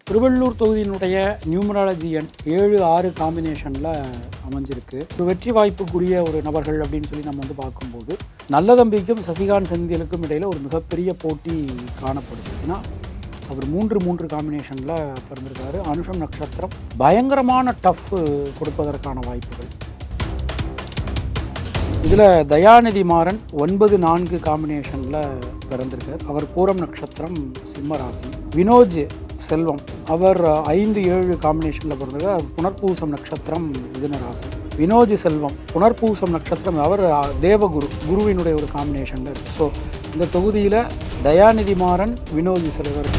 திருவள்ளூர் தொகுதியினுடைய நியூமராலஜி எண் 7-6 காம்பினேஷனில் அமைஞ்சிருக்கு. ஒரு வெற்றி வாய்ப்புக்குரிய ஒரு நபர்கள் அப்படின்னு சொல்லி நம்ம பார்க்கும்போது நல்லதம்பிக்கும் சசிகாந்த் செந்திலுக்கும் இடையில் ஒரு மிகப்பெரிய போட்டி காணப்படுது. ஏன்னா அவர் 3-3 காம்பினேஷனில் பிறந்திருக்காரு. அனுஷம் நட்சத்திரம் பயங்கரமான டஃப் கொடுப்பதற்கான வாய்ப்புகள். இதில் தயாநிதி மாறன் 9-4 காம்பினேஷனில் பிறந்திருக்கார். அவர் பூரம் நட்சத்திரம் சிம்ம ராசி. வினோஜ் செல்வம் அவர் 5-7 காம்பினேஷனில் பிறந்திருக்கார். புனர்பூசம் நட்சத்திரம் மிதுன ராசி. வினோஜ் செல்வம் புனர்பூசம் நட்சத்திரம் அவர் குருவினுடைய ஒரு காம்பினேஷனில் இருக்குது. ஸோ இந்த தொகுதியில் தயாநிதி மாறன், வினோஜ் செல்வர்.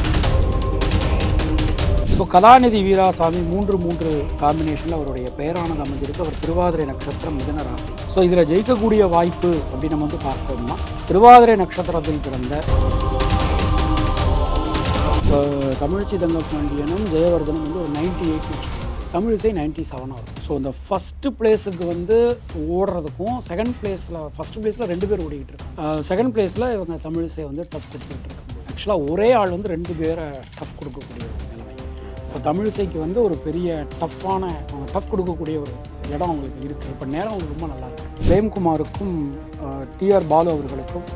ஸோ கலாநிதி வீராசாமி 3-3 காம்பினேஷனில் அவருடைய பெயரானது அமைஞ்சிருக்கு. அவர் திருவாதிரை நட்சத்திரம் மிதுன ராசி. ஸோ இதில் ஜெயிக்கக்கூடிய வாய்ப்பு அப்படின்னு நம்ம பார்த்தோம்னா திருவாதிரை நட்சத்திரத்தில் பிறந்த தமிழ்ச்சி தங்கபாண்டியனும் ஜெயவர்தனும் ஒரு 98, தமிழிசை 97 ஆகும். ஸோ இந்த ஃபஸ்ட்டு பிளேஸுக்கு ஓடுறதுக்கும் செகண்ட் பிளேஸில், ஃபஸ்ட்டு பிளேஸில் 2 பேர் ஓடிக்கிட்டு இருக்காங்க. செகண்ட் பிளேஸில் இவங்க தமிழிசை டஃப் கொடுத்துட்டு இருக்காங்க. ஆக்சுவலாக ஒரே ஆள் 2 பேரை டஃப் கொடுக்கக்கூடிய நிலைமை. இப்போ தமிழிசைக்கு ஒரு பெரிய டஃப் கொடுக்கக்கூடிய ஒரு இடம் அவங்களுக்கு இருக்குது. இப்போ நேரம் அவங்களுக்கு ரொம்ப நல்லா இருக்குது. பிரேம்குமாருக்கும் டிஆர் பாலு அவர்களுக்கும்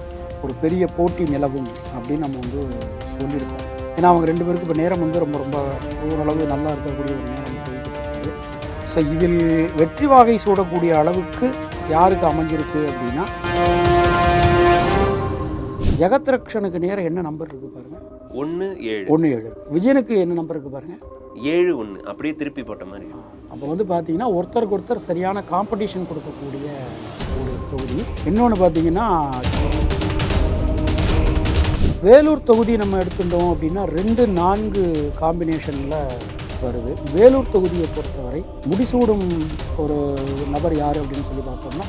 ஒரு பெரிய போட்டி நிலவும் அப்படின்னு நம்ம சொல்லியிருக்கோம். ஏன்னா அவங்க 2 பேருக்கு இப்போ நேரம் ரொம்ப ரொம்ப ஓரளவு நல்லா இருக்கக்கூடிய ஒரு நேரம் போயிட்டு இருக்குது. ஸோ இதில் வெற்றி வாகை சூடக்கூடிய அளவுக்கு யாருக்கு அமைஞ்சிருக்கு அப்படின்னா ஜெகத் ரக்ஷனுக்கு நேரம் என்ன நம்பர் இருக்குது பாருங்கள், 1-7. விஜயனுக்கு என்ன நம்பர் இருக்குது பாருங்கள், 7-1. அப்படியே திருப்பி போட்ட மாதிரி. அப்போ பார்த்தீங்கன்னா ஒருத்தருக்கு ஒருத்தர் சரியான காம்படிஷன் கொடுக்கக்கூடிய ஒரு தொகுதி. இன்னொன்று பார்த்தீங்கன்னா வேலூர் தொகுதி நம்ம எடுத்துட்டோம் அப்படின்னா 2-4 காம்பினேஷனில் வருது. வேலூர் தொகுதியை பொறுத்தவரை முடிசூடும் ஒரு நபர் யார் அப்படின்னு சொல்லி பார்த்தோம்னா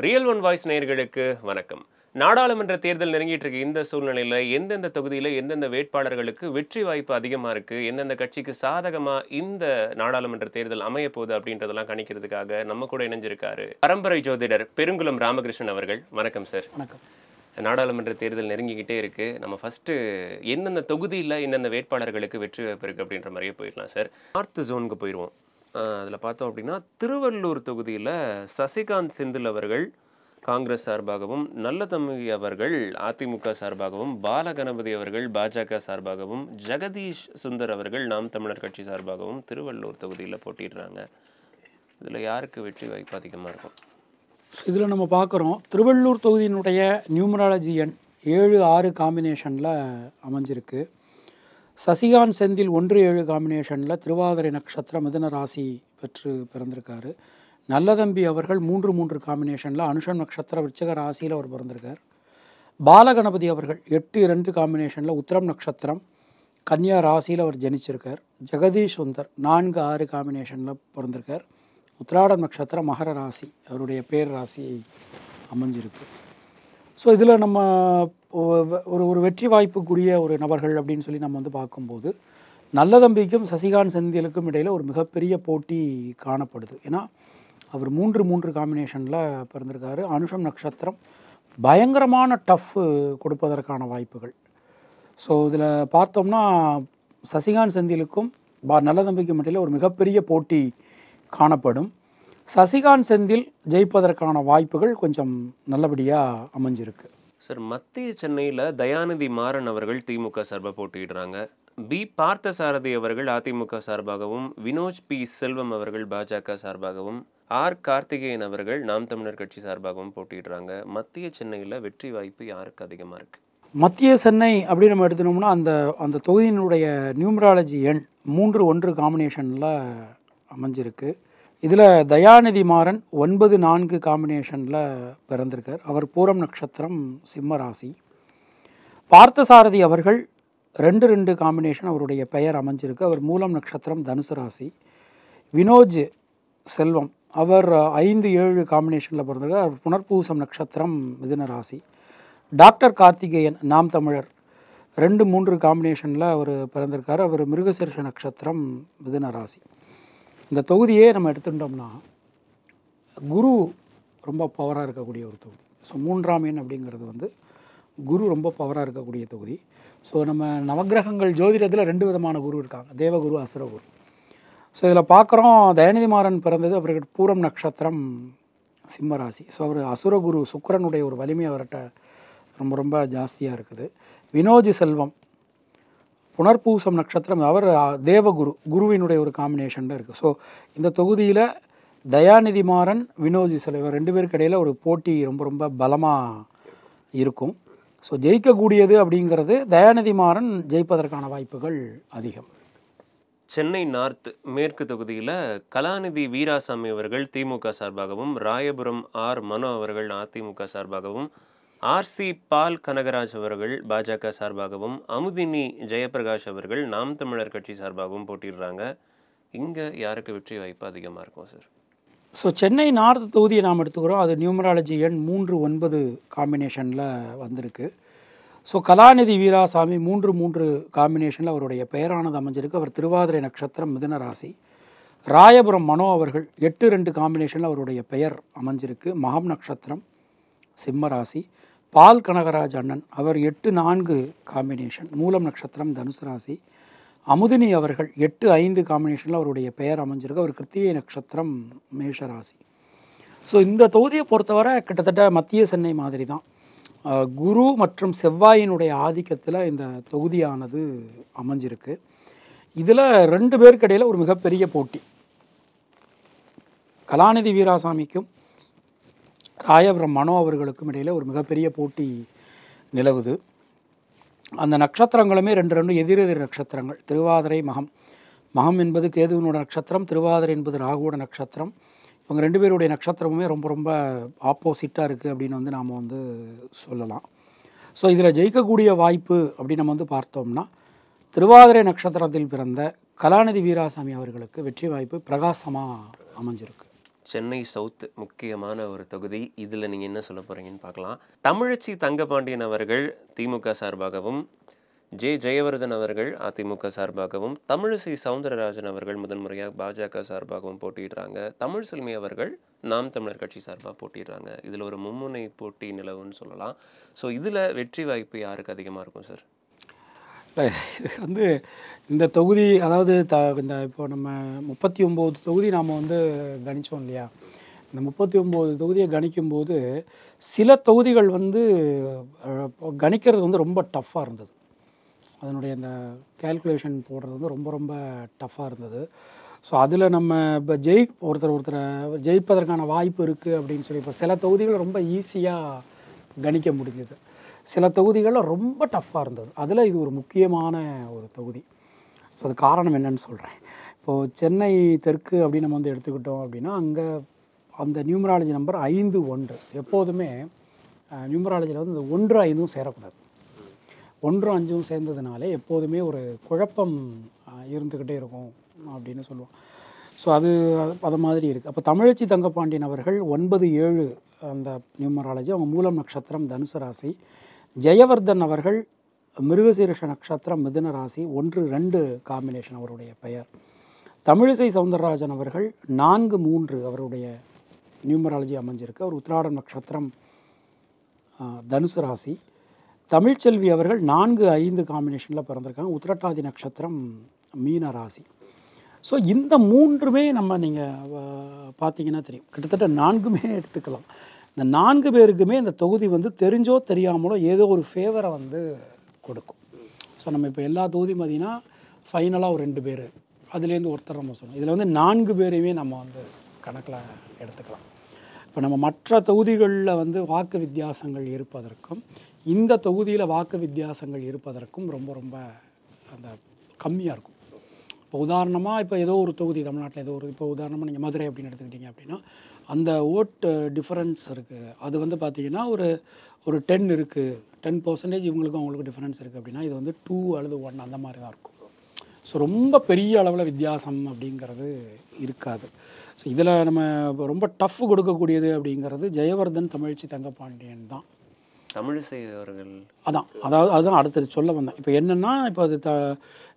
ரியல் ஒன் வாய்ஸ் நேயர்களுக்கு வணக்கம். நாடாளுமன்ற தேர்தல் நெருங்கிட்டு இருக்கு. இந்த சூழ்நிலையில எந்தெந்த தொகுதியில எந்தெந்த வேட்பாளர்களுக்கு வெற்றி வாய்ப்பு அதிகமா இருக்கு, எந்தெந்த கட்சிக்கு சாதகமா இந்த நாடாளுமன்ற தேர்தல் அமைய போகுது அப்படின்றதெல்லாம் கணிக்கிறதுக்காக நம்ம கூட இணைஞ்சிருக்காரு பரம்பரை ஜோதிடர் பெருங்குளம் ராமகிருஷ்ணன் அவர்கள். வணக்கம் சார். வணக்கம். நாடாளுமன்ற தேர்தல் நெருங்கிக்கிட்டே இருக்கு. நம்ம ஃபர்ஸ்ட் எந்தெந்த தொகுதியில் எந்தெந்த வேட்பாளர்களுக்கு வெற்றி வாய்ப்பு இருக்கு அப்படின்ற மாதிரியே போயிடலாம் சார். நார்த் ஜோனுக்கு போயிடுவோம். அதில் பார்த்தோம் அப்படின்னா திருவள்ளூர் தொகுதியில் சசிகாந்த் செந்தில் அவர்கள் காங்கிரஸ் சார்பாகவும், நல்லதம்பி அவர்கள் அதிமுக சார்பாகவும், பாலகணபதி அவர்கள் பாஜக சார்பாகவும், ஜெகதீஷ் சுந்தர் அவர்கள் நாம் தமிழர் கட்சி சார்பாகவும் திருவள்ளூர் தொகுதியில் போட்டிடுறாங்க. இதில் யாருக்கு வெற்றி வாய்ப்பு அதிகமாக இருக்கும்? இதில் நம்ம பார்க்குறோம் திருவள்ளூர் தொகுதியினுடைய நியூமராலஜி எண் 7-6 காம்பினேஷனில் அமைஞ்சிருக்கு. சசிகாந்த் செந்தில் 1-7 காம்பினேஷனில் திருவாதிரை நட்சத்திரம் மிதுன ராசி பெற்று பிறந்திருக்காரு. நல்லதம்பி அவர்கள் 3-3 காம்பினேஷனில் அனுஷம் நட்சத்திரம் விருச்சிக ராசியில் அவர் பிறந்திருக்கார். பாலகணபதி அவர்கள் 8-2 காம்பினேஷனில் உத்திரம் நட்சத்திரம் கன்னியா ராசியில் அவர் ஜனிச்சிருக்கார். ஜெகதீஷ் சுந்தர் 4-6 காம்பினேஷனில் பிறந்திருக்கார். உத்திராடம் நட்சத்திரம் மகர ராசி, அவருடைய பேர் ராசி அமைஞ்சிருக்கு. ஸோ இதில் நம்ம ஒரு வெற்றி வாய்ப்புக்குரிய ஒரு நபர்கள் அப்படின்னு சொல்லி நம்ம பார்க்கும்போது நல்லதம்பிக்கும் சசிகாந்த் செந்திலுக்கும் இடையில் ஒரு மிகப்பெரிய போட்டி காணப்படுது. ஏன்னா அவர் 3-3 காம்பினேஷனில் பிறந்திருக்காரு. அனுஷம் நட்சத்திரம் பயங்கரமான டஃப் கொடுப்பதற்கான வாய்ப்புகள். ஸோ இதில் பார்த்தோம்னா சசிகாந்த் செந்திலுக்கும் நல்லதம்பிக்கும் இடையில் ஒரு மிகப்பெரிய போட்டி காணப்படும். சசிகாந்த் செந்தில் ஜெயிப்பதற்கான வாய்ப்புகள் கொஞ்சம் நல்லபடியாக அமைஞ்சிருக்கு. சார், மத்திய சென்னையில் தயாநிதி மாறன் அவர்கள் திமுக சார்பாக போட்டியிடுறாங்க. பி பார்த்தசாரதி அவர்கள் அதிமுக சார்பாகவும், வினோஜ் பி செல்வம் அவர்கள் பாஜக சார்பாகவும், ஆர் கார்த்திகேயன் அவர்கள் நாம் தமிழர் கட்சி சார்பாகவும் போட்டியிடுறாங்க. மத்திய சென்னையில் வெற்றி வாய்ப்பு யாருக்கு அதிகமாக இருக்கு? மத்திய சென்னை அப்படின்னு நம்ம எடுத்துனோம்னா அந்த தொகுதியினுடைய நியூமராலஜி எண் 3-1 காம்பினேஷனில் அமைஞ்சிருக்கு. இதில் தயாநிதி மாறன் 9-4 காம்பினேஷனில் பிறந்திருக்கார். அவர் பூரம் நட்சத்திரம் சிம்ம ராசி. பார்த்தசாரதி அவர்கள் 2-2 காம்பினேஷன் அவருடைய பெயர் அமைஞ்சிருக்கு. அவர் மூலம் நட்சத்திரம் தனுசு ராசி. வினோஜ் செல்வம் அவர் 5-7 காம்பினேஷனில் பிறந்திருக்கார். அவர் புனர்பூசம் நட்சத்திரம் மிதுன ராசி. டாக்டர் கார்த்திகேயன் நாம் தமிழர் 2-3 காம்பினேஷனில் அவர் பிறந்திருக்கார். அவர் மிருகசீர்ஷ நட்சத்திரம் மிதுன ராசி. இந்த தொகுதியே நம்ம எடுத்துட்டோம்னா குரு ரொம்ப பவராக இருக்கக்கூடிய ஒரு தொகுதி. ஸோ 3ஆம் எண் அப்படிங்கிறது வந்து குரு ரொம்ப பவராக இருக்கக்கூடிய தொகுதி. ஸோ நம்ம நவக்கிரகங்கள் ஜோதிடத்தில் 2 விதமான குரு இருக்காங்க, தேவகுரு, அசுரகுரு. ஸோ இதில் பார்க்குறோம், தயாநிதி மாறன் பிறந்தது அவருக்கு பூரம் நட்சத்திரம், சிம்ம ராசி. ஸோ அவர் அசுரகுரு சுக்கிரனுடைய ஒரு வலிமை அவர்கிட்ட ரொம்ப ரொம்ப ஜாஸ்தியாக இருக்குது. வினோஜி செல்வம் புனர்பூசம் நட்சத்திரம், அவர் தேவகுரு, குருவினுடைய ஒரு காம்பினேஷனில் இருக்குது. ஸோ இந்த தொகுதியில் தயாநிதி மாறன், வினோஜி செல்வம் 2 பேருக்கு இடையில் ஒரு போட்டி ரொம்ப ரொம்ப பலமாக இருக்கும். ஸோ ஜெயிக்கக்கூடியது அப்படிங்கிறது தயாநிதி மாறன் ஜெயிப்பதற்கான வாய்ப்புகள் அதிகம். சென்னை நார்த் மேற்கு தொகுதியில் கலாநிதி வீராசாமி அவர்கள் திமுக சார்பாகவும், ராயபுரம் ஆர் மனோ அவர்கள் அதிமுக சார்பாகவும், ஆர்சி பால் கனகராஜ் அவர்கள் பாஜக சார்பாகவும், அமுதினி ஜெயபிரகாஷ் அவர்கள் நாம் தமிழர் கட்சி சார்பாகவும் போட்டிடுறாங்க. இங்கே யாருக்கு வெற்றி வாய்ப்பு அதிகமாக இருக்கும் சார்? ஸோ சென்னை நார்த் தொகுதியை நாம் எடுத்துக்கிறோம். அது நியூமராலஜி எண் 3-9 காம்பினேஷனில் வந்திருக்கு. ஸோ கலாநிதி வீராசாமி 3-3 காம்பினேஷனில் அவருடைய பெயரானது அமைஞ்சிருக்கு. அவர் திருவாதிரை நட்சத்திரம், மிதுன ராசி. ராயபுரம் மனோ அவர்கள் 8-2 காம்பினேஷனில் அவருடைய பெயர் அமைஞ்சிருக்கு, மகம் நட்சத்திரம், சிம்ம ராசி. பால் கனகராஜ் அண்ணன் அவர் 8-4 காம்பினேஷன், மூலம் நட்சத்திரம், தனுசு ராசி. அமுதினி அவர்கள் 8-5 காம்பினேஷனில் அவருடைய பெயர் அமைஞ்சிருக்கு, அவர் கிருத்திகை நட்சத்திரம், மேஷ ராசி. ஸோ இந்த தொகுதியை பொறுத்தவரை கிட்டத்தட்ட மத்திய சென்னை மாதிரி தான். குரு மற்றும் செவ்வாயினுடைய ஆதிக்கத்தில் இந்த தொகுதியானது அமைஞ்சிருக்கு. இதில் 2 பேருக்கு இடையில் ஒரு மிகப்பெரிய போட்டி, கலாநிதி வீராசாமிக்கும் ராயபுரம் மனோ அவர்களுக்கும் இடையில் ஒரு மிகப்பெரிய போட்டி நிலவுது. அந்த நட்சத்திரங்களுமே 2 எதிரெதிர் நட்சத்திரங்கள், திருவாதிரை, மகம். மகம் என்பது கேதுவினோட நட்சத்திரம், திருவாதிரை என்பது ராகுவோட நட்சத்திரம். இவங்க 2 பேருடைய நட்சத்திரமுமே ரொம்ப ரொம்ப ஆப்போசிட்டாக இருக்குது அப்படின்னு வந்து நாம் வந்து சொல்லலாம். ஸோ இதில் ஜெயிக்கக்கூடிய வாய்ப்பு அப்படின்னு நம்ம வந்து பார்த்தோம்னா, திருவாதிரை நட்சத்திரத்தில் பிறந்த கலாநிதி வீராசாமி அவர்களுக்கு வெற்றி வாய்ப்பு பிரகாசமாக அமைஞ்சிருக்கு. சென்னை சவுத் முக்கியமான ஒரு தொகுதி. இதில் நீங்கள் என்ன சொல்ல போகிறீங்கன்னு பார்க்கலாம். தமிழச்சி தங்கபாண்டியன் அவர்கள் திமுக சார்பாகவும், ஜெயவர்தன் அவர்கள் அதிமுக சார்பாகவும், தமிழிசை சவுந்தரராஜன் அவர்கள் முதன்முறையாக பாஜக சார்பாகவும் போட்டிடுறாங்க. தமிழ்செல்வி அவர்கள் நாம் தமிழர் கட்சி சார்பாக போட்டிடுறாங்க. இதில் ஒரு மும்முனை போட்டி நிலவுன்னு சொல்லலாம். ஸோ இதில் வெற்றி வாய்ப்பு யாருக்கு அதிகமாக இருக்கும் சார்? இது வந்து இந்த தொகுதி, அதாவது இந்த இப்போ நம்ம 39 தொகுதி நாம் வந்து கணித்தோம் இல்லையா, இந்த 39 தொகுதியை கணிக்கும்போது சில தொகுதிகள் வந்து கணிக்கிறது வந்து ரொம்ப டஃப்பாக இருந்தது. அதனுடைய அந்த கேல்குலேஷன் போடுறது வந்து ரொம்ப ரொம்ப டஃப்பாக இருந்தது. ஸோ அதில் நம்ம இப்போ ஒருத்தரை ஜெயிப்பதற்கான வாய்ப்பு இருக்குது அப்படின்னு சொல்லி, இப்போ சில தொகுதிகள் ரொம்ப ஈஸியாக கணிக்க முடிஞ்சது, சில தொகுதிகளில் ரொம்ப டஃப்பாக இருந்தது. அதில் இது ஒரு முக்கியமான ஒரு தொகுதி. ஸோ அது காரணம் என்னன்னு சொல்கிறேன். இப்போது சென்னை தெற்கு அப்படின்னு நம்ம வந்து எடுத்துக்கிட்டோம் அப்படின்னா, அங்கே அந்த நியூமராலஜி நம்பர் 5-1. எப்போதுமே நியூமராலஜியில் வந்து இந்த 1-5 சேரக்கூடாது. 1-5 சேர்ந்ததுனாலே எப்போதுமே ஒரு குழப்பம் இருந்துக்கிட்டே இருக்கும் அப்படின்னு சொல்லுவோம். ஸோ அது மாதிரி இருக்குது. அப்போ தமிழச்சி தங்கபாண்டியன் அவர்கள் 9-7 அந்த நியூமராலஜி, அவங்க மூலம் நட்சத்திரம், தனுசு ராசி. ஜெயவர்தன் அவர்கள் மிருகசீரிஷ நட்சத்திரம், மிதுன ராசி, 1-2 காம்பினேஷன் அவருடைய பெயர். தமிழிசை சவுந்தரராஜன் அவர்கள் 4-3 அவருடைய நியூமராலஜி அமைஞ்சிருக்கு, அவர் உத்திராடம் நட்சத்திரம், தனுசு ராசி. தமிழ்ச்செல்வி அவர்கள் 4-5 காம்பினேஷனில் பிறந்திருக்காங்க, உத்திரட்டாதி நட்சத்திரம், மீன ராசி. ஸோ இந்த 3மே நம்ம நீங்கள் பார்த்தீங்கன்னா தெரியும், கிட்டத்தட்ட 4மே எடுத்துக்கலாம். இந்த 4 பேருக்குமே இந்த தொகுதி வந்து தெரிஞ்சோ தெரியாமலோ ஏதோ ஒரு ஃபேவரை வந்து கொடுக்கும். ஸோ நம்ம இப்போ எல்லா தொகுதி பார்த்தீங்கன்னா ஃபைனலாக ஒரு 2 பேர், அதுலேருந்து ஒருத்தர் நம்ம சொல்லணும். இதில் வந்து 4 பேரையுமே நம்ம வந்து கணக்கில் எடுத்துக்கலாம். இப்போ நம்ம மற்ற தொகுதிகளில் வந்து வாக்கு வித்தியாசங்கள் இருப்பதற்கும் இந்த தொகுதியில் வாக்கு வித்தியாசங்கள் இருப்பதற்கும் ரொம்ப ரொம்ப அந்த கம்மியாக இருக்கும். இப்போ உதாரணமாக இப்போ ஏதோ ஒரு தொகுதி தமிழ்நாட்டில் ஏதோ ஒரு, இப்போ உதாரணமாக நீங்கள் மதுரை அப்படின்னு எடுத்துக்கிட்டிங்க அப்படின்னா, அந்த ஓட்டு டிஃபரன்ஸ் இருக்குது. அது வந்து பார்த்திங்கன்னா ஒரு 10 இருக்குது, 10% இவங்களுக்கும் அவங்களுக்கும் டிஃபரன்ஸ் இருக்குது அப்படின்னா, இது வந்து 2 அல்லது 1 அந்த மாதிரி தான் இருக்கும். ஸோ ரொம்ப பெரிய அளவில் வித்தியாசம் அப்படிங்கிறது இருக்காது. ஸோ இதில் நம்ம ரொம்ப டஃப் கொடுக்கக்கூடியது அப்படிங்கிறது ஜெயவர்தன், தமிழ்ச்சி தங்கபாண்டியன் தான். தமிழிசை அவர்கள் அதுதான் அடுத்தது சொல்ல வந்தேன். இப்போ என்னென்னா, இப்போ அது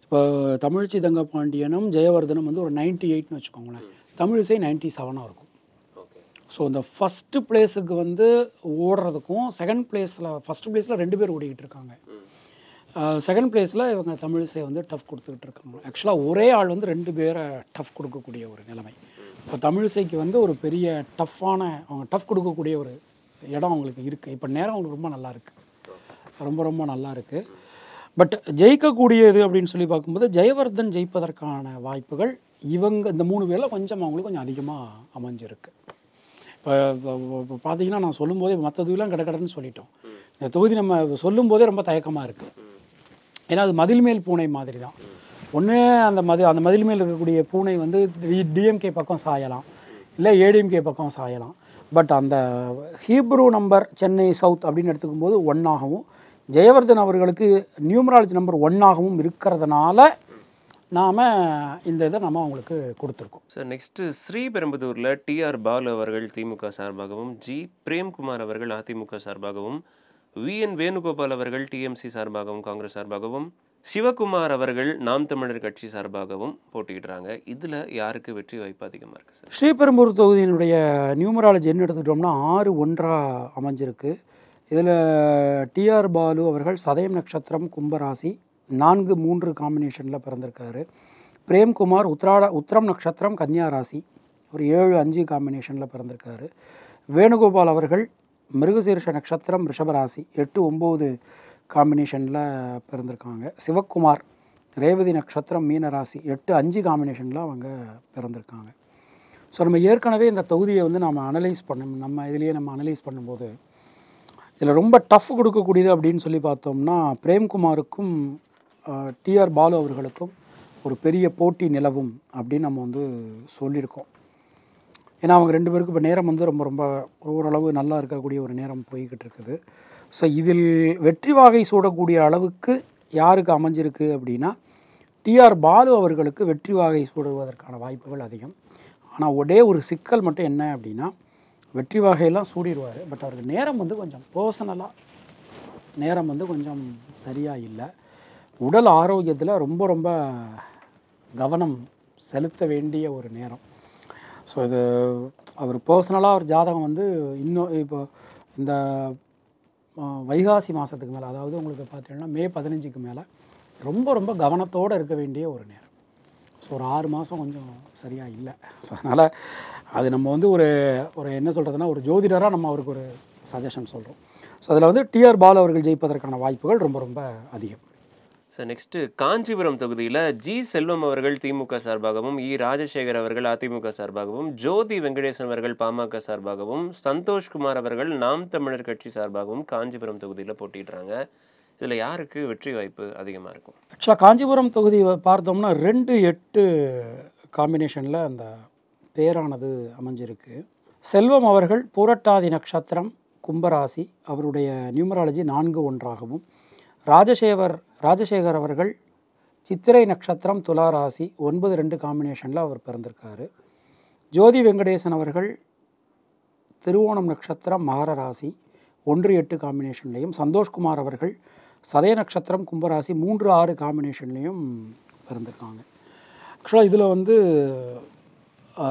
இப்போ தமிழ்ச்சி தங்கபாண்டியனும் ஜெயவர்தனும் வந்து ஒரு 98ன்னு வச்சுக்கோங்களேன், தமிழிசை 97 இருக்கும். ஸோ இந்த ஃபஸ்ட்டு பிளேஸுக்கு வந்து ஓடுறதுக்கும் ஃபஸ்ட் பிளேஸில் 2 பேர் ஓடிக்கிட்டு இருக்காங்க. செகண்ட் பிளேஸில் இவங்க தமிழிசை வந்து டஃப் கொடுத்துக்கிட்டு இருக்காங்க. ஆக்சுவலாக ஒரே ஆள் வந்து 2 பேரை டஃப் கொடுக்கக்கூடிய ஒரு நிலைமை. இப்போ தமிழிசைக்கு வந்து ஒரு பெரிய அவங்க டஃப் கொடுக்கக்கூடிய ஒரு இடம் அவங்களுக்கு இருக்குது. இப்போ நேரம் அவங்களுக்கு ரொம்ப நல்லா இருக்குது, ரொம்ப நல்லா இருக்குது. பட் ஜெயிக்கக்கூடியது அப்படின்னு சொல்லி பார்க்கும்போது ஜெயவர்தன் ஜெயிப்பதற்கான வாய்ப்புகள் இந்த 3 பேரில் அவங்களுக்கு கொஞ்சம் அதிகமாக அமைஞ்சிருக்கு. இப்போ பார்த்தீங்கன்னா நான் சொல்லும்போதே மற்ற தொகுதியெலாம் கடன்னு சொல்லிட்டோம். இந்த தொகுதி நம்ம சொல்லும்போதே ரொம்ப தயக்கமாக இருக்குது. ஏன்னா அது மதில் மேல் பூனை மாதிரி தான். ஒன்று அந்த மதில் மேல் இருக்கக்கூடிய பூனை வந்து டிஎம்கே பக்கம் சாயலாம், இல்லை ஏடிஎம்கே பக்கம் சாயலாம். பட் அந்த ஹீப்ரூ நம்பர் சென்னை சவுத் அப்படின்னு எடுத்துக்கும் போது 1 ஆகவும், ஜெயவர்தன் அவர்களுக்கு நியூமராலஜி நம்பர் 1 ஆகவும் இருக்கிறதுனால நாம் இந்த இதை நம்ம அவங்களுக்கு கொடுத்துருக்கோம். சார் நெக்ஸ்ட்டு ஸ்ரீபெரும்புதூரில் டிஆர் பாலு அவர்கள் திமுக சார்பாகவும், ஜி பிரேம்குமார் அவர்கள் அதிமுக சார்பாகவும், விஎன் வேணுகோபால் அவர்கள் டிஎம்சி சார்பாகவும் காங்கிரஸ் சார்பாகவும், சிவகுமார் அவர்கள் நாம் தமிழர் கட்சி சார்பாகவும் போட்டியிடுறாங்க. இதில் யாருக்கு வெற்றி வாய்ப்பு அதிகமாக இருக்குது சார்? ஸ்ரீபெரும்புதூர் தொகுதியினுடைய நியூமராலஜி என்ன எடுத்துக்கிட்டோம்னா 6-1 அமைஞ்சிருக்கு. இதில் டிஆர் பாலு அவர்கள் சதயம் நட்சத்திரம் கும்பராசி 4-3 காம்பினேஷனில் பிறந்திருக்காரு. பிரேம்குமார் உத்திரம் நட்சத்திரம் கன்னியா ராசி ஒரு 7-5 காம்பினேஷனில் பிறந்திருக்காரு. வேணுகோபால் அவர்கள் மிருகசீர்ஷ நட்சத்திரம் ரிஷபராசி 8-9 காம்பினேஷனில் பிறந்திருக்காங்க. சிவகுமார் ரேவதி நட்சத்திரம் மீனராசி 8-5 காம்பினேஷனில் அவங்க பிறந்திருக்காங்க. ஸோ நம்ம ஏற்கனவே இந்த தொகுதியை வந்து நம்ம அனலைஸ் பண்ணும்போது இதில் ரொம்ப டஃப் கொடுக்கக்கூடியது அப்படின்னு சொல்லி பார்த்தோம்னா பிரேம்குமாருக்கும் டிஆர் பாலு அவர்களுக்கும் ஒரு பெரிய போட்டி நிலவும் அப்படின்னு நம்ம வந்து சொல்லியிருக்கோம். ஏன்னா அவங்க 2 பேருக்கும் இப்போ நேரம் வந்து ரொம்ப ஓரளவு நல்லா இருக்கக்கூடிய ஒரு நேரம் போய்கிட்டு இருக்குது. ஸோ இதில் வெற்றி வாகை சூடக்கூடிய அளவுக்கு யாருக்கு அமைஞ்சிருக்கு அப்படின்னா டிஆர் பாலு அவர்களுக்கு வெற்றி வாகை சூடுவதற்கான வாய்ப்புகள் அதிகம். ஆனால் ஒரே ஒரு சிக்கல் மட்டும் என்ன அப்படின்னா வெற்றி வாகையெல்லாம் சூடிடுவார். பட் அவருக்கு நேரம் வந்து கொஞ்சம் பர்சனலாக நேரம் வந்து கொஞ்சம் சரியாக இல்லை. உடல் ஆரோக்கியத்தில் ரொம்ப கவனம் செலுத்த வேண்டிய ஒரு நேரம். ஸோ இது அவர் பர்சனலாக ஒரு ஜாதகம் வந்து இன்னும் இப்போ இந்த வைகாசி மாதத்துக்கு மேலே, அதாவது உங்களுக்கு பார்த்தீங்கன்னா மே 15க்கு மேலே ரொம்ப கவனத்தோடு இருக்க வேண்டிய ஒரு நேரம். ஸோ ஒரு 6 மாதம் கொஞ்சம் சரியாக இல்லை. ஸோ அதனால் அது நம்ம வந்து ஒரு என்ன சொல்கிறதுனா ஒரு ஜோதிடராக நம்ம அவருக்கு ஒரு சஜஷன் சொல்கிறோம். ஸோ அதில் வந்து டிஆர் பாலு அவர்கள் ஜெயிப்பதற்கான வாய்ப்புகள் ரொம்ப அதிகம். சார் நெக்ஸ்ட்டு காஞ்சிபுரம் தொகுதியில் ஜி செல்வம் அவர்கள் திமுக சார்பாகவும், இ ராஜசேகர் அவர்கள் அதிமுக சார்பாகவும், ஜோதி வெங்கடேசன் அவர்கள் பாமக சார்பாகவும், சந்தோஷ்குமார் அவர்கள் நாம் தமிழர் கட்சி சார்பாகவும் காஞ்சிபுரம் தொகுதியில் போட்டிடுறாங்க. இதில் யாருக்கு வெற்றி வாய்ப்பு அதிகமாக இருக்கும்? ஆக்சுவலாக காஞ்சிபுரம் தொகுதி பார்த்தோம்னா 2-8 காம்பினேஷனில் அந்த பேரானது அமைஞ்சிருக்கு. செல்வம் அவர்கள் பூரட்டாதி நட்சத்திரம் கும்பராசி, அவருடைய நியூமராலஜி 4-1 ராஜசேகர் அவர்கள் சித்திரை நட்சத்திரம் துளாராசி 9-2 காம்பினேஷனில் அவர் பிறந்திருக்காரு. ஜோதி வெங்கடேசன் அவர்கள் திருவோணம் நட்சத்திரம் மகர ராசி 1-8 காம்பினேஷன்லையும், சந்தோஷ்குமார் அவர்கள் சதய நட்சத்திரம் கும்பராசி 3-6 காம்பினேஷன்லேயும் பிறந்திருக்காங்க. ஆக்சுவலாக இதில் வந்து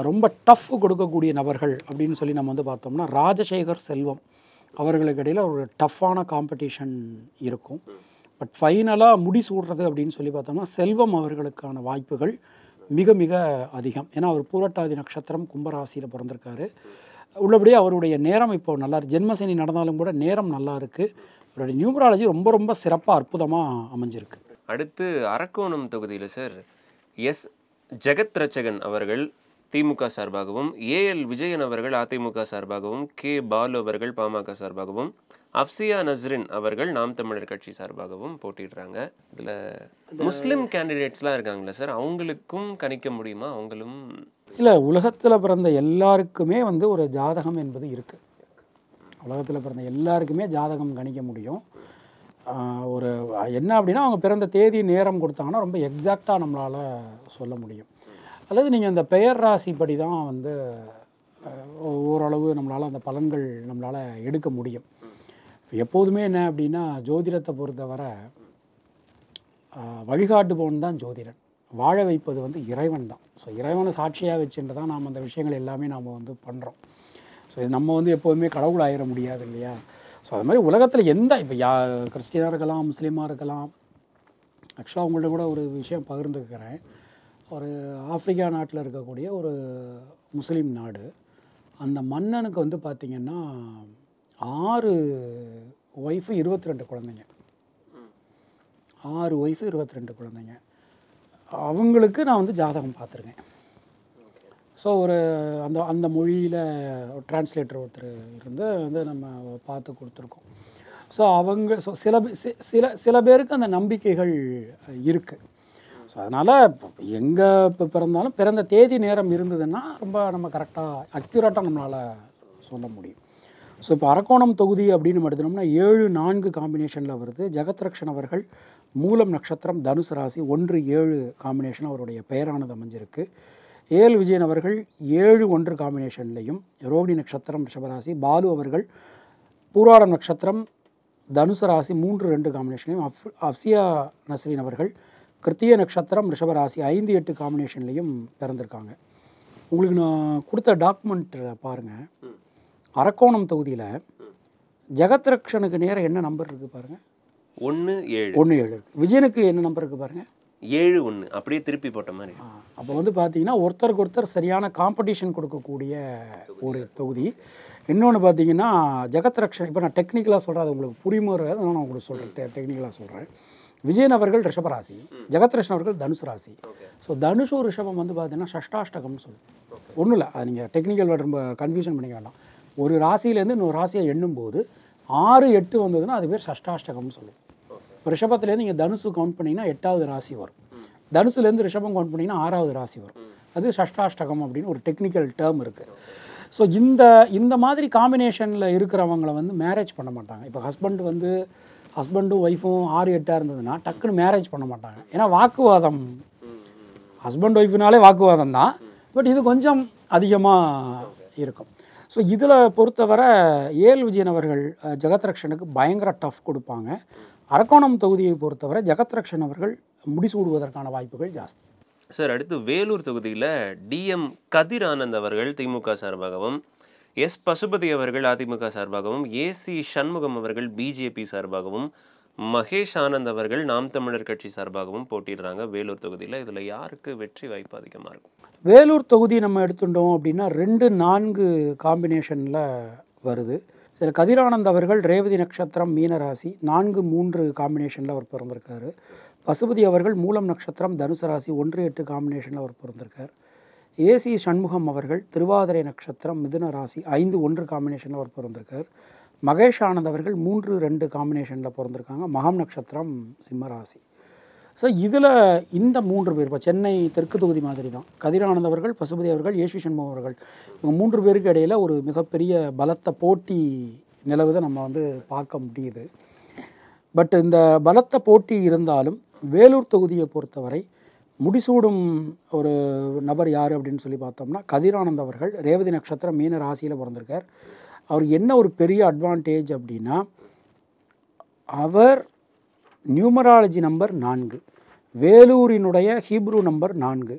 ரொம்ப டஃப் கொடுக்கக்கூடிய நபர்கள் அப்படின்னு சொல்லி நம்ம வந்து பார்த்தோம்னா ராஜசேகர் செல்வம் அவர்களுக்கு இடையில் ஒரு டஃப்பான காம்படிஷன் இருக்கும். பட் ஃபைனலாக முடிசூடுறது அப்படின்னு சொல்லி பார்த்தோம்னா செல்வம் அவர்களுக்கான வாய்ப்புகள் மிக அதிகம். ஏன்னா அவர் பூரட்டாதி நட்சத்திரம் கும்பராசியில் பிறந்திருக்காரு. உள்ளபடியே அவருடைய நேரம் இப்போ நல்லா இருக்குது. ஜென்மசனி நடந்தாலும் கூட நேரம் நல்லா இருக்குது. அவருடைய நியூமராலஜி ரொம்ப சிறப்பாக அற்புதமாக அமைஞ்சிருக்கு. அடுத்து அரக்கோணம் தொகுதியில் சார் எஸ் ஜெகத் ரட்சகன் அவர்கள் திமுக சார்பாகவும், ஏஎல் விஜயன் அவர்கள் அதிமுக சார்பாகவும், கே பாலு அவர்கள் பாமக சார்பாகவும், அப்சியா நஸ்ரின் அவர்கள் நாம் தமிழர் கட்சி சார்பாகவும் போட்டிடுறாங்க. இதில் முஸ்லீம் கேண்டிடேட்ஸ்லாம் இருக்காங்களா சார், அவங்களுக்கும் கணிக்க முடியுமா? அவங்களும் இல்லை, உலகத்தில் பிறந்த எல்லாருக்குமே வந்து ஒரு ஜாதகம் என்பது இருக்குது. உலகத்தில் பிறந்த எல்லாருக்குமே ஜாதகம் கணிக்க முடியும். ஒரு என்ன அப்படின்னா அவங்க பிறந்த தேதி நேரம் கொடுத்தாங்கன்னா ரொம்ப எக்ஸாக்டாக நம்மளால் சொல்ல முடியும். அல்லது நீங்கள் அந்த பெயர் ராசிப்படி தான் வந்து ஓரளவு நம்மளால் அந்த பலன்கள் நம்மளால் எடுக்க முடியும். எப்போதுமே என்ன அப்படின்னா ஜோதிடத்தை பொறுத்தவரை வழிகாட்டுபவன் தான் ஜோதிடன், வாழ வைப்பது வந்து இறைவன் தான். ஸோ இறைவனை சாட்சியாக வச்சுட்டு தான் நாம் அந்த விஷயங்கள் எல்லாமே நாம் வந்து பண்ணுறோம். ஸோ இது நம்ம வந்து எப்போதுமே கடவுள் ஆயிட முடியாது இல்லையா. ஸோ அது மாதிரி உலகத்தில் எந்த இப்போ கிறிஸ்டியனாக இருக்கலாம், முஸ்லீமாக இருக்கலாம். ஆக்சுவலாக உங்கள்ட்ட கூட ஒரு விஷயம் பகிர்ந்துக்கிறேன். ஒரு ஆப்பிரிக்கா நாட்டில் இருக்கக்கூடிய ஒரு முஸ்லீம் நாடு, அந்த மன்னனுக்கு வந்து பார்த்திங்கன்னா 6 ஒய்ஃபு 22 குழந்தைங்க. 6 ஒய்ஃபு 22 குழந்தைங்க. அவங்களுக்கு நான் வந்து ஜாதகம் பார்த்துருக்கேன். ஸோ ஒரு அந்த மொழியில் டிரான்ஸ்லேட்டர் ஒருத்தர் இருந்து வந்து நம்ம பார்த்து கொடுத்துருக்கோம். ஸோ அவங்க சில பேருக்கு அந்த நம்பிக்கைகள் இருக்குது. ஸோ அதனால் எங்கே இப்போ பிறந்தாலும் பிறந்த தேதி நேரம் இருந்ததுன்னா ரொம்ப நம்ம கரெக்டாக அக்யூரேட்டாக நம்மளால் சொல்ல முடியும். ஸோ இப்போ அரக்கோணம் தொகுதி அப்படின்னு நம்ம எடுத்துனோம்னா 7-4 காம்பினேஷனில் வருது. ஜெகத்ரக்ஷன் அவர்கள் மூலம் நட்சத்திரம் தனுசு ராசி 1-7 காம்பினேஷன் அவருடைய பெயரானது அமைஞ்சிருக்கு. ஏஎல் விஜயன் அவர்கள் 7-1 காம்பினேஷன்லையும், ரோகிணி நட்சத்திரம் ரிஷபராசி, பாலு அவர்கள் பூராடம் நட்சத்திரம் தனுசு ராசி 3-2 காம்பினேஷன்லையும், அப்சியா நஸ்ரீன் அவர்கள் கிருத்திய நட்சத்திரம் ரிஷபராசி 5-8 காம்பினேஷன்லையும் பிறந்திருக்காங்க. உங்களுக்கு நான் கொடுத்த டாக்குமெண்ட் பாருங்கள். அரக்கோணம் தொகுதியில் ஜெகத்ரக்ஷனுக்கு நேரம் என்ன நம்பர் இருக்குது பாருங்கள், 1-7 இருக்குது. விஜயனுக்கு என்ன நம்பர் இருக்குது பாருங்கள், 7-1. அப்படியே திருப்பி போட்ட மாதிரி. அப்போ வந்து பார்த்தீங்கன்னா ஒருத்தருக்கு ஒருத்தர் சரியான காம்படிஷன் கொடுக்கக்கூடிய ஒரு தொகுதி. இன்னொன்று பார்த்தீங்கன்னா ஜெகத்ரக்ஷன், இப்போ நான் டெக்னிக்கலாக சொல்கிறேன், அது உங்களுக்கு புரியுமாறு நான் உங்களுக்கு சொல்கிறேன், டெக்னிக்கலாக சொல்கிறேன். விஜயன் அவர்கள் ரிஷபராசி, ஜெகத்ரக்ஷன் அவர்கள் தனுசு ராசி. ஸோ தனுஷு ரிஷபம் வந்து பார்த்தீங்கன்னா ஷஷ்டாஷ்டகம்னு சொல்லுவோம். ஒன்றும் இல்லை, அது நீங்கள் டெக்னிக்கல் வேர்டு ரொம்ப கன்ஃபியூஷன் பண்ணிக்க வேண்டாம். ஒரு ராசியிலேருந்து இன்னொரு ராசியை எண்ணும்போது 6-8 வந்ததுன்னா அது பேர் ஷஷ்டாஷ்டகம்னு சொல்லுவோம். இப்போ ரிஷபத்துலேருந்து நீங்கள் தனுசு கவுண்ட் பண்ணிங்கன்னா 8வது ராசி வரும். தனுசுலேருந்து ரிஷபம் கவுண்ட் பண்ணிங்கன்னா 6வது ராசி வரும். அது ஷஷ்டாஷ்டகம் அப்படின்னு ஒரு டெக்னிக்கல் டேர்ம் இருக்குது. ஸோ இந்த மாதிரி காம்பினேஷனில் இருக்கிறவங்கள வந்து மேரேஜ் பண்ண மாட்டாங்க. இப்போ ஹஸ்பண்டும் ஒய்ஃபும் 6-8 இருந்ததுன்னா டக்குன்னு மேரேஜ் பண்ண மாட்டாங்க. ஏன்னா வாக்குவாதம், ஹஸ்பண்ட் ஒய்ஃப்னாலே வாக்குவாதம் தான், பட் இது கொஞ்சம் அதிகமாக இருக்கும். ஸோ இதில் பொறுத்தவரை ஏஎல் விஜயன் அவர்கள் ஜெகத்ரக்ஷனுக்கு பயங்கர டஃப் கொடுப்பாங்க. அரக்கோணம் தொகுதியை பொறுத்தவரை ஜெகத்ரக்ஷன் அவர்கள் முடிசூடுவதற்கான வாய்ப்புகள் ஜாஸ்தி. சார், அடுத்து வேலூர் தொகுதியில் டிஎம் கதிர் ஆனந்த் அவர்கள் திமுக சார்பாகவும், எஸ் பசுபதி அவர்கள் அதிமுக சார்பாகவும், ஏசி சண்முகம் அவர்கள் பிஜேபி சார்பாகவும், மகேஷ் ஆனந்த் அவர்கள் நாம் தமிழர் கட்சி சார்பாகவும் போட்டிடுறாங்க வேலூர் தொகுதியில். இதில் யாருக்கு வெற்றி வாய்ப்பு அதிகமாக இருக்கும்? வேலூர் தொகுதி நம்ம எடுத்துட்டோம் அப்படின்னா 2-4 காம்பினேஷனில் வருது. இதில் கதிரானந்த் அவர்கள் ரேவதி நட்சத்திரம் மீனராசி 4-3 காம்பினேஷனில் அவர் பிறந்திருக்காரு. பசுபதி அவர்கள் மூலம் நட்சத்திரம் தனுசு ராசி 1-8 காம்பினேஷனில் அவர் பிறந்திருக்கார். ஏசி சண்முகம் அவர்கள் திருவாதிரை நட்சத்திரம் மிதுன ராசி 5-1 காம்பினேஷனில் அவர் பிறந்திருக்கார். மகேஷ் ஆனந்த் அவர்கள் 3-2 காம்பினேஷனில் பிறந்திருக்காங்க. மகம் நட்சத்திரம் சிம்ம ராசி. ஸோ இதில் இந்த 3 பேர் இப்போ சென்னை தெற்கு தொகுதி மாதிரி தான். கதிரானந்த் அவர்கள், பசுபதி அவர்கள், ஏசி சண்முகம் அவர்கள், இவங்க 3 பேருக்கு இடையில் ஒரு மிகப்பெரிய பலத்த போட்டி நிலவுதை நம்ம வந்து பார்க்க முடியுது. பட் இந்த பலத்த போட்டி இருந்தாலும் வேலூர் தொகுதியை பொறுத்தவரை முடிசூடும் ஒரு நபர் யார் அப்படின்னு சொல்லி பார்த்தோம்னா கதிரானந்த் அவர்கள் ரேவதி நட்சத்திரம் மீன ராசியில் பிறந்திருக்கார். அவருக்கு என்ன ஒரு பெரிய அட்வான்டேஜ் அப்படின்னா அவர் நியூமராலஜி நம்பர் 4, வேலூரினுடைய ஹீப்ரூ நம்பர் 4.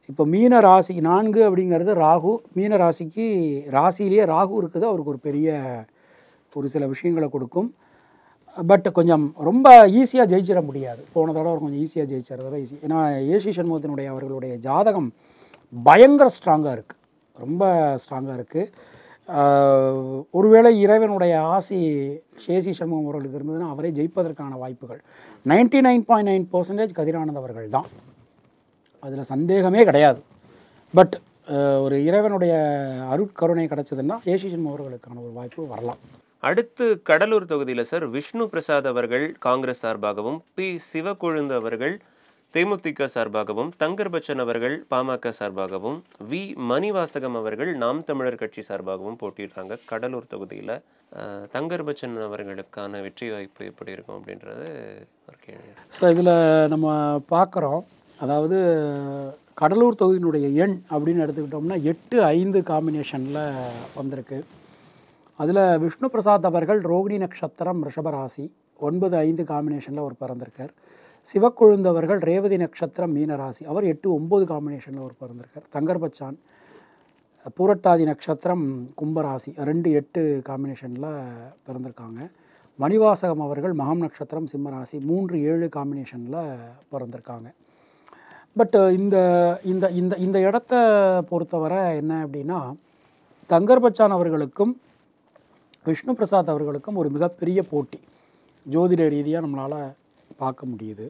இப்போ மீன ராசி 4 அப்படிங்கிறது ராகு, மீன ராசிக்கு ராசியிலேயே ராகு இருக்குது. அவருக்கு ஒரு பெரிய ஒரு சில விஷயங்களை கொடுக்கும். பட் கொஞ்சம் ரொம்ப ஈஸியாக ஜெயிச்சிட முடியாது. போன தடவை அவர் கொஞ்சம் ஈஸியாக ஜெயிச்சிடறத ஈஸி. ஏன்னா ஏசி சண்முகத்தினுடைய அவர்களுடைய ஜாதகம் பயங்கர ஸ்ட்ராங்காக இருக்குது, ரொம்ப ஸ்ட்ராங்காக இருக்குது. ஒருவேளை இறைவனுடைய ஆசி ஏசி சண்முகம் அவர்களுக்கு இருந்ததுன்னா அவரே ஜெயிப்பதற்கான வாய்ப்புகள் 99.9% கதிரானந்த் அவர்கள் தான், அதில் சந்தேகமே கிடையாது. பட் ஒரு இறைவனுடைய அருட்கருணை கிடச்சதுன்னா ஏசி சண்முகம் அவர்களுக்கான ஒரு வாய்ப்பு வரலாம். அடுத்து கடலூர் தொகுதியில் சார் விஷ்ணு பிரசாத் அவர்கள் காங்கிரஸ் சார்பாகவும், பி சிவக்கொழுந்து அவர்கள் தேமுதிக சார்பாகவும், தங்கர் பச்சன் அவர்கள் பாமக சார்பாகவும், வி மணிவாசகம் அவர்கள் நாம் தமிழர் கட்சி சார்பாகவும் போட்டிடுறாங்க கடலூர் தொகுதியில். தங்கர் பச்சன் அவர்களுக்கான வெற்றி வாய்ப்பு எப்படி இருக்கும் அப்படின்றது ஒரு கேள்வி. ஸோ இதில் நம்ம பார்க்குறோம், அதாவது கடலூர் தொகுதியினுடைய எண் அப்படின்னு எடுத்துக்கிட்டோம்னா 8-5 காம்பினேஷனில் வந்திருக்கு. அதில் விஷ்ணு பிரசாத் அவர்கள் ரோகிணி நட்சத்திரம் ரிஷபராசி 9-5 காம்பினேஷனில் அவர் பிறந்திருக்கார். சிவக்கொழுந்து அவர்கள் ரேவதி நட்சத்திரம் மீனராசி, அவர் 8-9 காம்பினேஷனில் அவர் பிறந்திருக்கார். தங்கர் பச்சான் பூரட்டாதி நட்சத்திரம் கும்பராசி 2-8 காம்பினேஷனில் பிறந்திருக்காங்க. மணிவாசகம் அவர்கள் மகம் நட்சத்திரம் சிம்மராசி 3-7 காம்பினேஷனில் பிறந்திருக்காங்க. பட் இந்த இந்த இந்த இந்த இடத்த பொறுத்தவரை என்ன அப்படின்னா, தங்கர் பச்சான் அவர்களுக்கும் விஷ்ணு பிரசாத் அவர்களுக்கும் ஒரு மிகப்பெரிய போட்டி ஜோதிட ரீதியாக நம்மளால் பார்க்க முடியுது.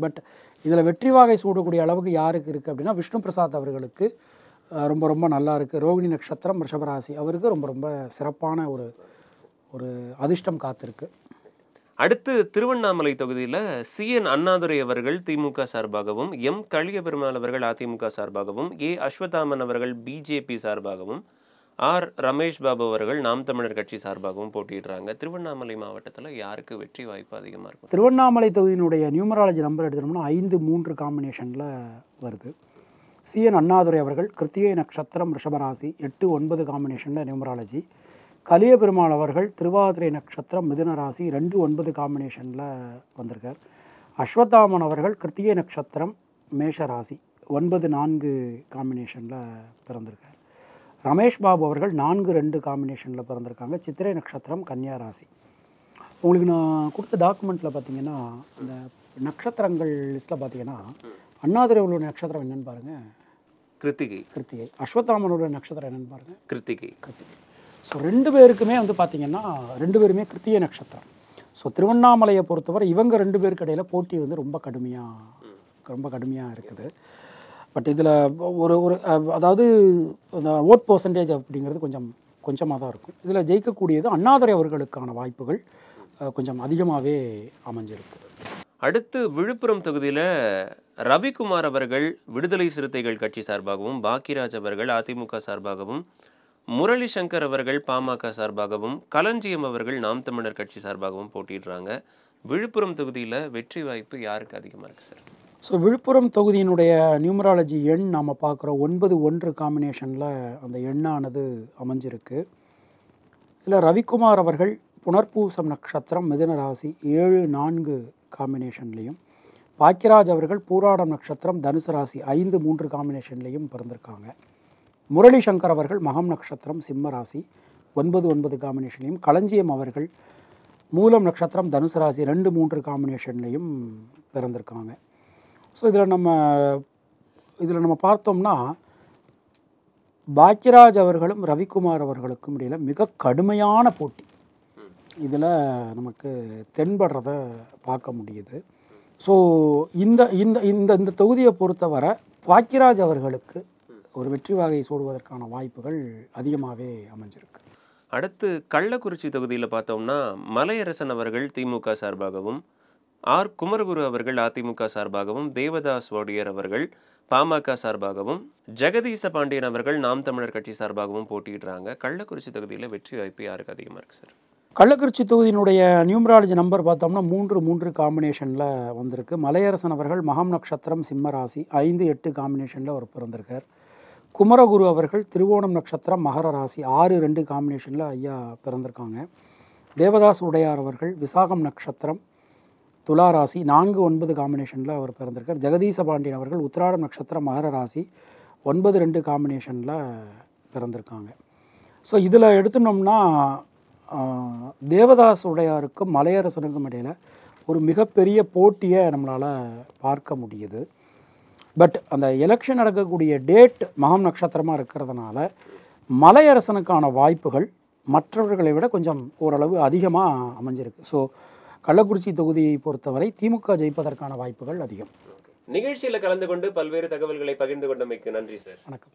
பட் இதில் வெற்றி வாகை சூடக்கூடிய அளவுக்கு யாருக்கு இருக்குது அப்படின்னா, விஷ்ணு பிரசாத் அவர்களுக்கு ரொம்ப ரொம்ப நல்லா இருக்குது. ரோகிணி நட்சத்திரம் ரிஷபராசி அவருக்கு ரொம்ப ரொம்ப சிறப்பான ஒரு அதிர்ஷ்டம் காத்திருக்கு. அடுத்து திருவண்ணாமலை தொகுதியில் CN அண்ணாதுரை அவர்கள் திமுக சார்பாகவும், M கலிய பெருமாள் அவர்கள் அதிமுக சார்பாகவும், A அஸ்வத்தாமன் அவர்கள் பிஜேபி சார்பாகவும், R ரமேஷ் பாபு அவர்கள் நாம் தமிழர் கட்சி சார்பாகவும் போட்டியிடுறாங்க. திருவண்ணாமலை மாவட்டத்தில் யாருக்கு வெற்றி வாய்ப்பு அதிகமாக இருக்கும்? திருவண்ணாமலை தொகுதியினுடைய நியூமராலஜி நம்பர் எடுத்துட்டோம்னா 5-3 காம்பினேஷனில் வருது. CN அண்ணாதுரை அவர்கள் கிருத்திகை நட்சத்திரம் ரிஷபராசி 8-9 காம்பினேஷனில் நியூமராலஜி. கலிய பெருமாள் அவர்கள் திருவாதிரை நட்சத்திரம் மிதுன ராசி 2-9 காம்பினேஷனில் வந்திருக்கார். அஸ்வத்தாமன் அவர்கள் கிருத்திகை நட்சத்திரம் மேஷ ராசி 9-4 காம்பினேஷனில் பிறந்திருக்கார். ரமேஷ் பாபு அவர்கள் 4-2 காம்பினேஷனில் பிறந்திருக்காங்க. சித்திரை நட்சத்திரம் கன்னியா ராசி. உங்களுக்கு நான் கொடுத்த டாக்குமெண்ட்டில் பார்த்தீங்கன்னா, இந்த நட்சத்திரங்கள் லிஸ்ட்டில் பார்த்தீங்கன்னா அண்ணாதுரை அவர்களுடைய நட்சத்திரம் என்னென்னு பாருங்கள், கிருத்திகை. அஸ்வத்தாமனுடைய நட்சத்திரம் என்னென்னு பாருங்கள், கிருத்திகை. ஸோ 2 பேருக்குமே வந்து பார்த்திங்கன்னா 2 பேருமே கிருத்திகை நட்சத்திரம். ஸோ திருவண்ணாமலையை பொறுத்தவரை இவங்க 2 பேருக்கு இடையில் போட்டி வந்து ரொம்ப கடுமையாக இருக்குது. பட் இதில் ஒரு அதாவது அந்த ஓட் பர்சன்டேஜ் அப்படிங்கிறது கொஞ்சமாக தான் இருக்கும். இதில் ஜெயிக்கக்கூடியது அண்ணாதுரை அவர்களுக்கான வாய்ப்புகள் கொஞ்சம் அதிகமாகவே அமைஞ்சிருக்கு. அடுத்து விழுப்புரம் தொகுதியில் ரவிக்குமார் அவர்கள் விடுதலை சிறுத்தைகள் கட்சி சார்பாகவும், பாக்கியராஜ் அவர்கள் அதிமுக சார்பாகவும், முரளி சங்கர் அவர்கள் பாமக சார்பாகவும், களஞ்சியம் அவர்கள் நாம் தமிழர் கட்சி சார்பாகவும் போட்டிடுறாங்க. விழுப்புரம் தொகுதியில் வெற்றி வாய்ப்பு யாருக்கு அதிகமாக இருக்குது சார்? ஸோ விழுப்புரம் தொகுதியினுடைய நியூமராலஜி எண் நாம் பார்க்குறோம் 9-1 காம்பினேஷனில் அந்த எண்ணானது அமைஞ்சிருக்கு. இதில் ரவிக்குமார் அவர்கள் புனர்பூசம் நட்சத்திரம் மிதுன ராசி 7-4 காம்பினேஷன்லேயும், பாக்கியராஜ் அவர்கள் பூராடம் நட்சத்திரம் தனுசு ராசி 5-3 காம்பினேஷன்லேயும் பிறந்திருக்காங்க. முரளி சங்கர் அவர்கள் மகம் நட்சத்திரம் சிம்ம ராசி 9-9 காம்பினேஷன்லையும், களஞ்சியம் அவர்கள் மூலம் நட்சத்திரம் தனுசு ராசி 2-3 காம்பினேஷன்லையும் பிறந்திருக்காங்க. ஸோ இதில் நம்ம பார்த்தோம்னா பாக்கியராஜ் அவர்களும் ரவிக்குமார் அவர்களுக்கும் இடையில் மிக கடுமையான போட்டி இதில் நமக்கு தென்படுறத பார்க்க முடியுது. ஸோ இந்த இந்த இந்த தொகுதியை பொறுத்தவரை பாக்கியராஜ் அவர்களுக்கு ஒரு வெற்றி வாகை சூடுவதற்கான வாய்ப்புகள் அதிகமாகவே அமைஞ்சிருக்கு. அடுத்து கள்ளக்குறிச்சி தொகுதியில் பார்த்தோம்னா மலையரசன் அவர்கள் திமுக சார்பாகவும், R குமரகுரு அவர்கள் அதிமுக சார்பாகவும், தேவதாஸ் வாடியர் அவர்கள் பாமக சார்பாகவும், ஜெகதீச பாண்டியன் அவர்கள் நாம் தமிழர் கட்சி சார்பாகவும் போட்டியிடுறாங்க. கள்ளக்குறிச்சி தொகுதியில் வெற்றி வாய்ப்பு யாருக்கு அதிகமாக இருக்குது சார்? கள்ளக்குறிச்சி தொகுதியினுடைய நியூமராலஜி நம்பர் பார்த்தோம்னா 3-3 காம்பினேஷனில் வந்திருக்கு. மலையரசன் அவர்கள் மகம் நட்சத்திரம் சிம்ம ராசி 5-8 காம்பினேஷனில் அவர் பிறந்திருக்கார். குமரகுரு அவர்கள் திருவோணம் நட்சத்திரம் மகர ராசி 6-2 காம்பினேஷனில் ஐயா பிறந்திருக்காங்க. தேவதாஸ் உடையார் அவர்கள் விசாகம் நட்சத்திரம் துலா ராசி 4-9 காம்பினேஷனில் அவர் பிறந்திருக்கார். ஜெகதீச பாண்டியன் அவர்கள் உத்திராடம் நட்சத்திரம் மகர ராசி 9-2 காம்பினேஷனில் பிறந்திருக்காங்க. ஸோ இதில் எடுத்துனோம்னா தேவதாஸ் உடையாருக்கும் மலையரசனுக்கும் இடையில் ஒரு மிகப்பெரிய போட்டியை நம்மளால் பார்க்க முடியுது. பட் அந்த எலெக்ஷன் நடக்கக்கூடிய டேட் மகம் நட்சத்திரமாக இருக்கிறதுனால மலையரசனுக்கான வாய்ப்புகள் மற்றவர்களை விட கொஞ்சம் ஓரளவு அதிகமாக அமைஞ்சிருக்கு. ஸோ கள்ளக்குறிச்சி தொகுதியை பொறுத்தவரை திமுக ஜெயிப்பதற்கான வாய்ப்புகள் அதிகம். நிகழ்ச்சியில் கலந்து கொண்டு பல்வேறு தகவல்களை பகிர்ந்து கொண்டமைக்கு நன்றி சார். வணக்கம்.